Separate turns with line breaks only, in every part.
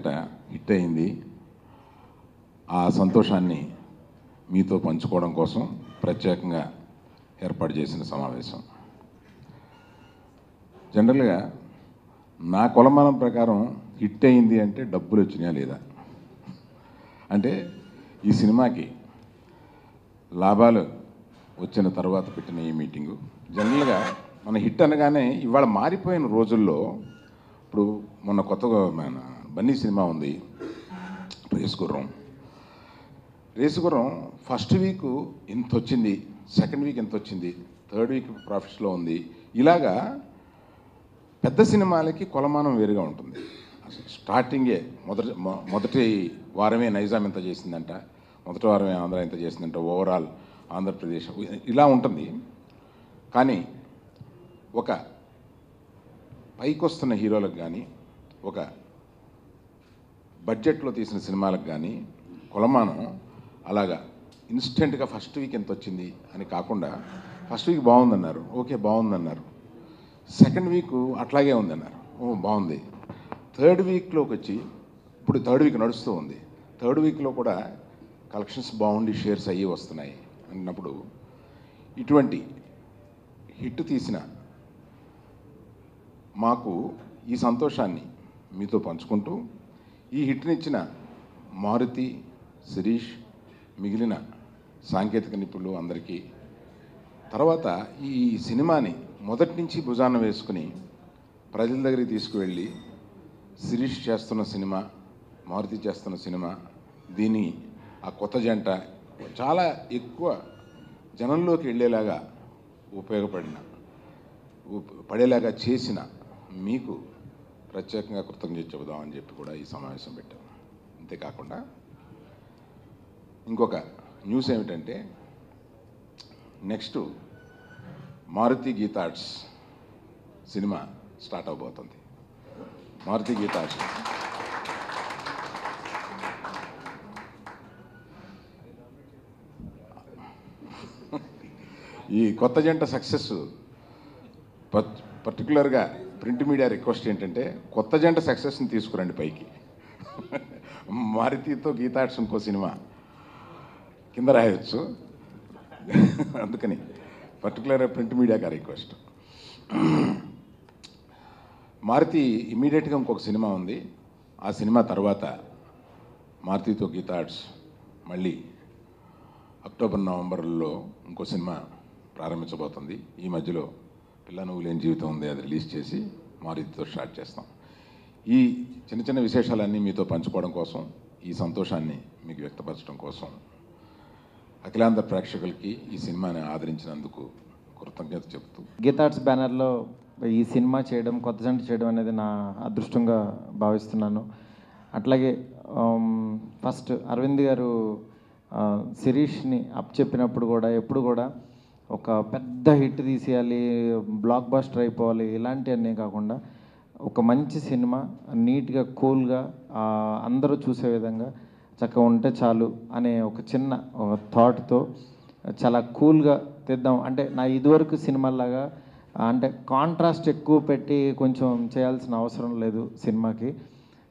జంట హిట్ అయింది. ఆ సంతోషాన్ని మీతో పంచుకోవడం కోసం ప్రత్యేకంగా ఏర్పాటు చేసిన సమావేశం. జనరల్గా నా కొలమానం ప్రకారం హిట్ అయింది అంటే డబ్బులు వచ్చినాయా లేదా, అంటే ఈ సినిమాకి లాభాలు వచ్చిన తర్వాత పెట్టిన ఈ మీటింగు. జనరల్గా మన హిట్ అనగానే ఇవాళ మారిపోయిన రోజుల్లో, ఇప్పుడు మొన్న కొత్తగా మన బన్నీ సినిమా ఉంది రేసుగుర్రం ఫస్ట్ వీక్ ఇంత వచ్చింది, సెకండ్ వీక్ ఎంత వచ్చింది, థర్డ్ వీక్ ప్రాఫిట్స్లో ఉంది. ఇలాగా పెద్ద సినిమాలకి కొలమానం వేరుగా ఉంటుంది. స్టార్టింగే మొదటి వారమే నైజాం ఎంత చేసిందంట, మొదటి వారమే ఆంధ్ర ఎంత చేసిందంట, ఓవరాల్ ఆంధ్రప్రదేశ్ ఇలా ఉంటుంది. కానీ ఒక పైకొస్తున్న హీరోలకు కానీ, ఒక బడ్జెట్లో తీసిన సినిమాలకు కానీ కొలమానం అలాగా ఇన్స్టెంట్గా ఫస్ట్ వీక్ ఎంత వచ్చింది అని కాకుండా, ఫస్ట్ వీక్ బాగుందన్నారు, ఓకే బాగుందన్నారు, సెకండ్ వీక్ అట్లాగే ఉందన్నారు, ఓ బాగుంది, థర్డ్ వీక్లోకి వచ్చి ఇప్పుడు థర్డ్ వీక్ నడుస్తూ ఉంది, థర్డ్ వీక్లో కూడా కలెక్షన్స్ బాగుండి షేర్స్ అయ్యి వస్తున్నాయి అన్నప్పుడు, ఇటువంటి హిట్ తీసిన మాకు ఈ సంతోషాన్ని మీతో పంచుకుంటూ, ఈ హిట్నిచ్చిన మారుతి, శిరీష్, మిగిలిన సాంకేతిక నిపుణులు అందరికీ, తర్వాత ఈ సినిమాని మొదటి నుంచి భుజాన వేసుకుని ప్రజల దగ్గరికి తీసుకువెళ్ళి శిరీష్ చేస్తున్న సినిమా, మారుతి చేస్తున్న సినిమా, దీన్ని ఆ కొత్త జంట చాలా ఎక్కువ జనంలోకి వెళ్ళేలాగా పడేలాగా చేసిన మీకు ప్రత్యేకంగా కృతజ్ఞత చెబుదామని చెప్పి కూడా ఈ సమావేశం పెట్టాం. అంతేకాకుండా ఇంకొక న్యూస్ ఏమిటంటే, next Maruthi Geetha arts cinema start అవబోతుంది. మారుతి గీతా ఆర్ట్స్ ఈ కొత్త జంట సక్సెస్, పర్టికులర్గా ప్రింట్ మీడియా రిక్వెస్ట్ ఏంటంటే, కొత్త జంట సక్సెస్ని తీసుకురండి పైకి. మారుతితో గీతా ఆర్ట్స్ ఇంకో సినిమా కింద రాయొచ్చు, అందుకని పర్టికులర్గా ప్రింట్ మీడియాకి రిక్వెస్ట్. మారుతి ఇమీడియట్గా ఇంకొక సినిమా ఉంది, ఆ సినిమా తర్వాత మారుతితో గీతా ఆర్ట్స్ మళ్ళీ అక్టోబర్ నవంబర్లో ఇంకో సినిమా ప్రారంభించబోతుంది. ఈ మధ్యలో పిల్ల నువ్వు లేని జీవితం ఉంది, అది రిలీజ్ చేసి మారుతితో స్టార్ట్ చేస్తాం. ఈ చిన్న చిన్న విశేషాలన్నీ మీతో పంచుకోవడం కోసం, ఈ సంతోషాన్ని మీకు వ్యక్తపరచడం కోసం అఖిలాంధ్ర ప్రేక్షకులకి ఈ సినిమాని ఆదరించినందుకు కృతజ్ఞత చెబుతూ,
గీతా ఆర్ట్స్ బ్యానర్లో ఈ సినిమా చేయడం, కొత్త జంట చేయడం అనేది నా అదృష్టంగా భావిస్తున్నాను. అట్లాగే ఫస్ట్ అరవింద్ గారు శిరీష్ని చెప్పినప్పుడు కూడా ఎప్పుడు కూడా ఒక పెద్ద హిట్ తీసేయాలి, బ్లాక్ బస్టర్ అయిపోవాలి ఇలాంటివన్నీ కాకుండా, ఒక మంచి సినిమా నీట్గా కూల్గా అందరూ చూసే విధంగా చక్కగా ఉంటే చాలు అనే ఒక చిన్న థాట్తో చాలా కూల్గా తెద్దాం. అంటే నా ఇదివరకు సినిమాలాగా అంటే కాంట్రాస్ట్ ఎక్కువ పెట్టి కొంచెం చేయాల్సిన అవసరం లేదు సినిమాకి.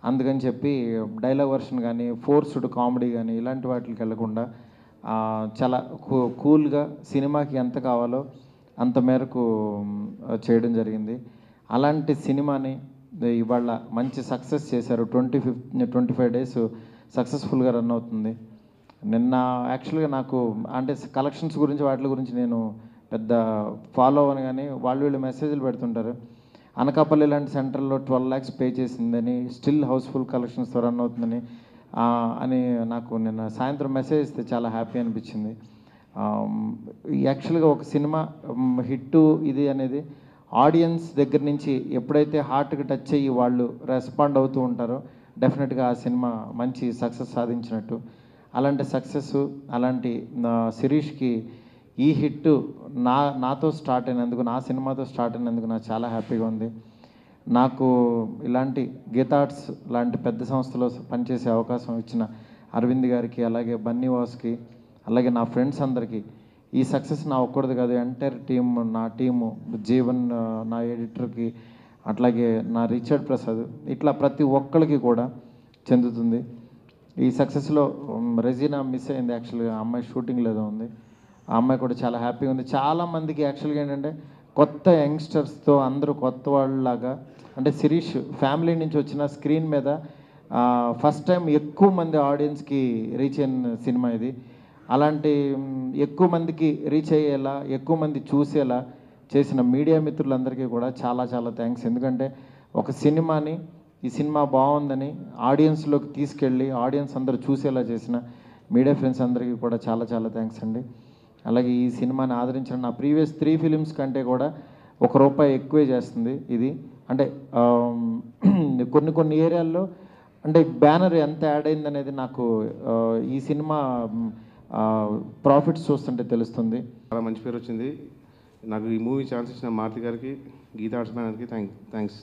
అందుకని చెప్పి డైలాగ్ వర్షన్ కానీ, ఫోర్స్డ్ కామెడీ కానీ ఇలాంటి వాటికి వెళ్ళకుండా చాలా కూల్గా సినిమాకి ఎంత కావాలో అంత మేరకు చేయడం జరిగింది. అలాంటి సినిమాని ఇవాళ మంచి సక్సెస్ చేశారు. 25 డేస్ సక్సెస్ఫుల్గా రన్ అవుతుంది. నిన్న యాక్చువల్గా నాకు అంటే కలెక్షన్స్ గురించి వాటి గురించి నేను పెద్ద ఫాలో అవ్వను, కానీ వీళ్ళు మెసేజ్లు పెడుతుంటారు, అనకాపల్లి లాంటి సెంటర్లో 12 lakhs పే చేసిందని, స్టిల్ హౌస్ఫుల్ కలెక్షన్స్తో రన్ అవుతుందని అని నాకు నిన్న సాయంత్రం మెసేజ్ ఇస్తే చాలా హ్యాపీ అనిపించింది. యాక్చువల్గా ఒక సినిమా హిట్ ఇది అనేది ఆడియన్స్ దగ్గర నుంచి ఎప్పుడైతే హార్ట్కి టచ్ అయ్యి వాళ్ళు రెస్పాండ్ అవుతూ ఉంటారో డెఫినెట్గా ఆ సినిమా మంచి సక్సెస్ సాధించినట్టు. అలాంటి సక్సెస్, అలాంటి శిరీష్కి ఈ హిట్ నాతో స్టార్ట్ అయినందుకు, నా సినిమాతో స్టార్ట్ అయినందుకు నాకు చాలా హ్యాపీగా ఉంది. నాకు ఇలాంటి గీతా ఆర్ట్స్ లాంటి పెద్ద సంస్థలో పనిచేసే అవకాశం ఇచ్చిన అరవింద్ గారికి, అలాగే బన్నీ వాస్కి, అలాగే నా ఫ్రెండ్స్ అందరికీ, ఈ సక్సెస్ నా ఒక్కడిది కాదు, ఎంటైర్ టీమ్, నా టీము, జీవన్ నా ఎడిటర్కి, అట్లాగే నా రిచర్డ్ ప్రసాద్, ఇట్లా ప్రతి ఒక్కరికి కూడా చెందుతుంది. ఈ సక్సెస్లో రెజీనా మిస్ అయింది యాక్చువల్గా, ఆ అమ్మాయి షూటింగ్లో ఏదో ఉంది. ఆ అమ్మాయి కూడా చాలా హ్యాపీగా ఉంది. చాలామందికి యాక్చువల్గా ఏంటంటే కొత్త యంగ్స్టర్స్తో అందరూ కొత్త వాళ్ళలాగా, అంటే శిరీష్ ఫ్యామిలీ నుంచి వచ్చిన స్క్రీన్ మీద ఫస్ట్ టైం ఎక్కువ మంది ఆడియన్స్కి రీచ్ అయిన సినిమా ఇది. అలాంటి ఎక్కువ మందికి రీచ్ అయ్యేలా, ఎక్కువ మంది చూసేలా చేసిన మీడియా మిత్రులందరికీ కూడా చాలా చాలా థ్యాంక్స్. ఎందుకంటే ఒక సినిమాని, ఈ సినిమా బాగుందని ఆడియన్స్లోకి తీసుకెళ్ళి ఆడియన్స్ అందరూ చూసేలా చేసిన మీడియా ఫ్రెండ్స్ అందరికీ కూడా చాలా చాలా థ్యాంక్స్ అండి. అలాగే ఈ సినిమాని ఆదరించిన నా ప్రీవియస్ 3 ఫిలిమ్స్ కంటే కూడా ₹1 ఎక్కువే చేస్తుంది ఇది. అంటే కొన్ని ఏరియాల్లో అంటే బ్యానర్ ఎంత యాడ్ అయిందనేది నాకు ఈ సినిమా ప్రాఫిట్స్ చూస్తుంటే తెలుస్తుంది.
చాలా మంచి పేరు వచ్చింది నాకు. ఈ మూవీ ఛాన్స్ ఇచ్చిన మారుతి గారికి, గీతా ఆర్ట్స్ బ్యానర్కి థ్యాంక్స్.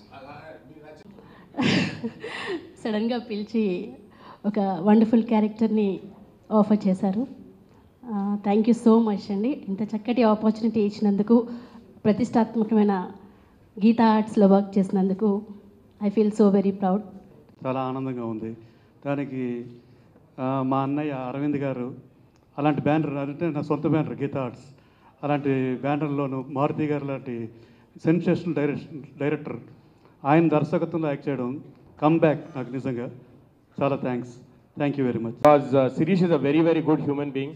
సడన్గా పిలిచి ఒక వండర్ఫుల్ క్యారెక్టర్ని ఆఫర్ చేశారు. థ్యాంక్ యూ సో మచ్ అండి. ఇంత చక్కటి ఆపర్చునిటీ ఇచ్చినందుకు, ప్రతిష్టాత్మకమైన గీతా ఆర్ట్స్లో వర్క్ చేసినందుకు I feel so very proud.
చాలా ఆనందంగా ఉంది. దానికి మా అన్నయ్య అరవింద్ గారు అలాంటి బ్యానర్, అంటే నా సొంత బ్యానర్ గీతా ఆర్ట్స్, అలాంటి బ్యానర్లోను మారుతి గారు లాంటి సెన్సేషనల్ డైరెక్టర్ ఆయన దర్శకత్వంలో యాక్ట్ చేయడం కమ్ బ్యాక్ నాకు నిజంగా చాలా thank you very much.
Because Sirish is a very, very good human being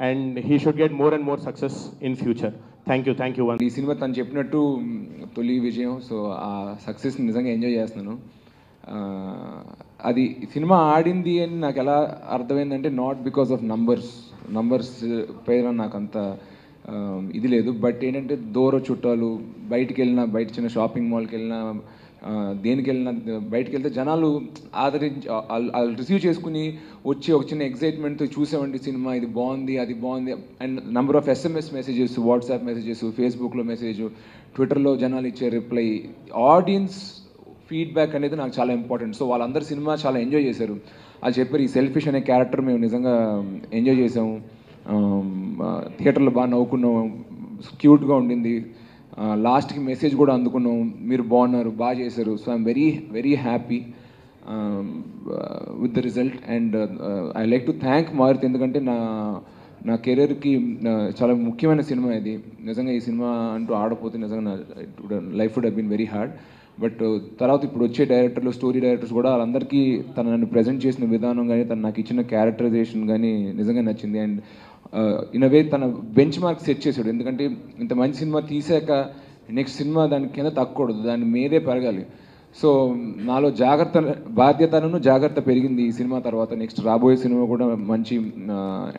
and he should get more and more success in future. Thank you.
ఈ సినిమా తను చెప్పినట్టు తొలి విజయం. సో ఆ సక్సెస్ నిజంగా ఎంజాయ్ చేస్తున్నాను. అది సినిమా ఆడింది అని నాకు ఎలా అర్థమైందంటే, నాట్ బికాస్ ఆఫ్ నంబర్స్ పైన నాకు అంత ఇది లేదు. బట్ ఏంటంటే దూర చుట్టాలు, బయటికి వెళ్ళినా, బయట చిన్న షాపింగ్ మాల్కి వెళ్ళినా, దేనికి వెళ్ళినా, బయటకు వెళ్తే జనాలు ఆదరించి వాళ్ళు రిసీవ్ చేసుకుని వచ్చి ఒక చిన్న ఎగ్జైట్మెంట్తో చూసామండి సినిమా, ఇది బాగుంది, అది బాగుంది. And number of SMS messages, WhatsApp messages, ఫేస్బుక్లో మెసేజ్, ట్విట్టర్లో జనాలు ఇచ్చే రిప్లై, ఆడియన్స్ ఫీడ్బ్యాక్ అనేది నాకు చాలా ఇంపార్టెంట్. సో వాళ్ళందరూ సినిమా చాలా ఎంజాయ్ చేశారు. అది చెప్పారు, ఈ సెల్ఫిష్ అనే క్యారెక్టర్ మేము నిజంగా ఎంజాయ్ చేసాము. థియేటర్లో బాగా నవ్వుకున్నాం, క్యూట్గా ఉండింది. లాస్ట్కి మెసేజ్ కూడా అందుకున్నాం, మీరు బాగున్నారు, బాగా చేశారు. So I'm very very happy with the result. And I like to thank Maruthi, ఎందుకంటే నా కెరీర్కి చాలా ముఖ్యమైన సినిమా ఇది. నిజంగా ఈ సినిమా అంటూ ఆడపోతే నిజంగా నా life would have been very hard. But తర్వాత ఇప్పుడు వచ్చే డైరెక్టర్లు, స్టోరీ డైరెక్టర్స్ కూడా వాళ్ళందరికీ తను నన్ను ప్రజెంట్ చేసిన విధానం కానీ, తను నాకు ఇచ్చిన క్యారెక్టరైజేషన్ కానీ నిజంగా నచ్చింది. అండ్ ఇన్ అ వే తన బెంచ్ మార్క్ సెట్ చేశాడు. ఎందుకంటే ఇంత మంచి సినిమా తీసాక నెక్స్ట్ సినిమా దాని కింద తగ్గకూడదు, దాని మీదే పెరగాలి. సో నాలో జాగ్రత్త పెరిగింది ఈ సినిమా తర్వాత. నెక్స్ట్ రాబోయే సినిమా కూడా మంచి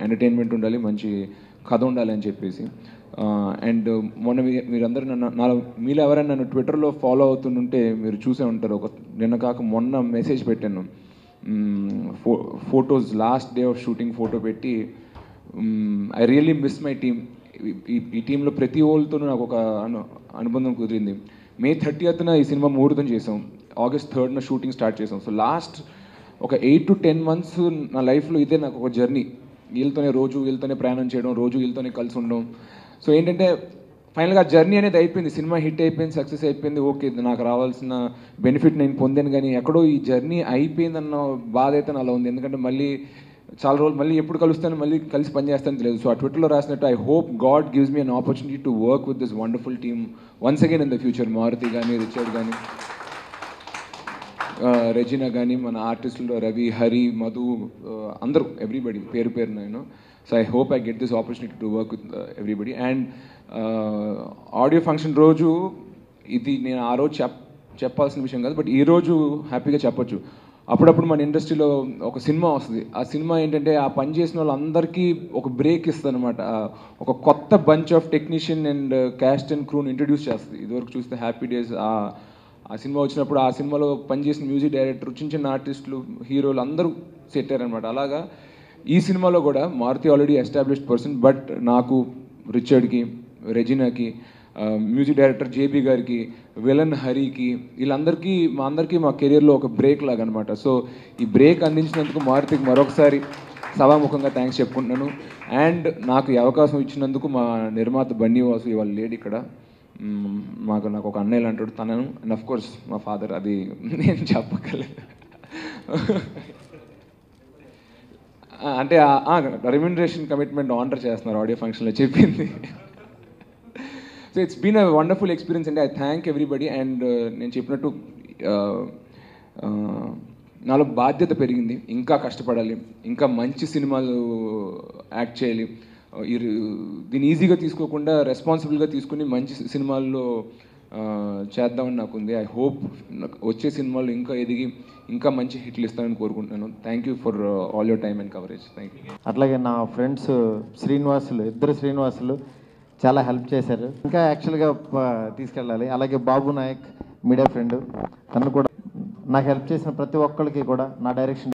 ఎంటర్టైన్మెంట్ ఉండాలి, మంచి కథ ఉండాలి అని చెప్పేసి. అండ్ మొన్న మీరందరూ మీలో ఎవరైనా నన్ను ట్విట్టర్లో ఫాలో అవుతుంటే మీరు చూసే ఉంటారు. నిన్న కాక మొన్న మెసేజ్ పెట్టాను, photos, last day of shooting photo పెట్టి, I really miss my team. ఈ టీంలో ప్రతి వాళ్ళతోనూ నాకు ఒక అనుబంధం కుదిరింది. May 30th ఈ సినిమా ముహూర్తం చేసాం, August 3rd షూటింగ్ స్టార్ట్ చేసాం. సో లాస్ట్ ఒక 8 to 10 months నా లైఫ్లో ఇదే నాకు ఒక జర్నీ. వీళ్ళతోనే ప్రయాణం చేయడం, రోజు వీళ్ళతోనే కలిసి ఉండడం. సో ఏంటంటే ఫైనల్గా జర్నీ అనేది అయిపోయింది, సినిమా హిట్ అయిపోయింది, సక్సెస్ అయిపోయింది, ఓకే నాకు రావాల్సిన బెనిఫిట్ నేను పొందాను. కానీ ఎక్కడో ఈ జర్నీ అయిపోయిందన్న బాధ అయితే నాలో ఉంది. ఎందుకంటే మళ్ళీ చాలా రోజులు మళ్ళీ ఎప్పుడు కలుస్తాను, మళ్ళీ కలిసి పనిచేస్తాను తెలియదు. సో ఆ ట్విట్టర్లో రాసినట్టు, I hope God gives me an opportunity to work with this wonderful team once again in the future. Maruthi కానీ, రిచర్డ్ కానీ, రెజినా కానీ, మన ఆర్టిస్టులు రవి, హరి, మధు, అందరూ, ఎవ్రీబడి పేరు నేను. So I hope I get this opportunity to work with everybody. And audio function రోజు ఇది నేను ఆ రోజు చెప్పాల్సిన విషయం కాదు, బట్ ఈరోజు హ్యాపీగా చెప్పొచ్చు. అప్పుడప్పుడు మన ఇండస్ట్రీలో ఒక సినిమా వస్తుంది, ఆ సినిమా ఏంటంటే ఆ పని చేసిన వాళ్ళందరికీ ఒక బ్రేక్ ఇస్తుంది అనమాట. ఒక కొత్త bunch of technician and cast and క్రూని ఇంట్రడ్యూస్ చేస్తుంది. ఇదివరకు చూస్తే హ్యాపీ డేస్, ఆ సినిమా వచ్చినప్పుడు ఆ సినిమాలో పనిచేసిన మ్యూజిక్ డైరెక్టర్, చిన్న ఆర్టిస్టులు, హీరోలు అందరూ సెట్ అయ్యారనమాట. అలాగా ఈ సినిమాలో కూడా Maruthi already established person, but నాకు, రిచర్డ్కి, రెజినాకి, మ్యూజిక్ డైరెక్టర్ జేబీ గారికి, విలన్ హరికి, వీళ్ళందరికీ మా కెరియర్లో ఒక బ్రేక్ లాగా అనమాట. సో ఈ బ్రేక్ అందించినందుకు మారుతికి మరొకసారి సభాముఖంగా థ్యాంక్స్ చెప్పుకుంటున్నాను. అండ్ నాకు ఈ అవకాశం ఇచ్చినందుకు మా నిర్మాత బన్నీవాసు ఇవాళ లేడు ఇక్కడ, నాకు ఒక అన్నయ్య అంటాడు తనను, అండ్ అఫ్ కోర్స్ మా ఫాదర్, అది నేను చెప్పగలను. అంటే రెమ్యునరేషన్ కమిట్మెంట్ ఆనర్ చేస్తున్నారు ఆడియో ఫంక్షన్లో చెప్పింది. So it's been a wonderful experience అండి. I thank everybody. అండ్ నేను చెప్పినట్టు నాలో బాధ్యత పెరిగింది. ఇంకా కష్టపడాలి, ఇంకా మంచి సినిమాలు యాక్ట్ చేయాలి. దీన్ని ఈజీగా తీసుకోకుండా రెస్పాన్సిబుల్గా తీసుకుని మంచి సినిమాల్లో చేద్దామని నాకు ఉంది. ఐ హోప్ వచ్చే సినిమాలు ఇంకా ఎదిగి ఇంకా మంచి హిట్లు ఇస్తానని కోరుకుంటున్నాను. Thank you for all your time and coverage. Thank you.
అట్లాగే నా ఫ్రెండ్స్ ఇద్దరు శ్రీనివాసులు చాలా హెల్ప్ చేశారు. ఇంకా యాక్చువల్గా తీసుకెళ్ళాలి. అలాగే బాబు నాయక్ మీడియా ఫ్రెండ్, తను కూడా నాకు హెల్ప్ చేసిన ప్రతి ఒక్కరికి కూడా నా డైరెక్షన్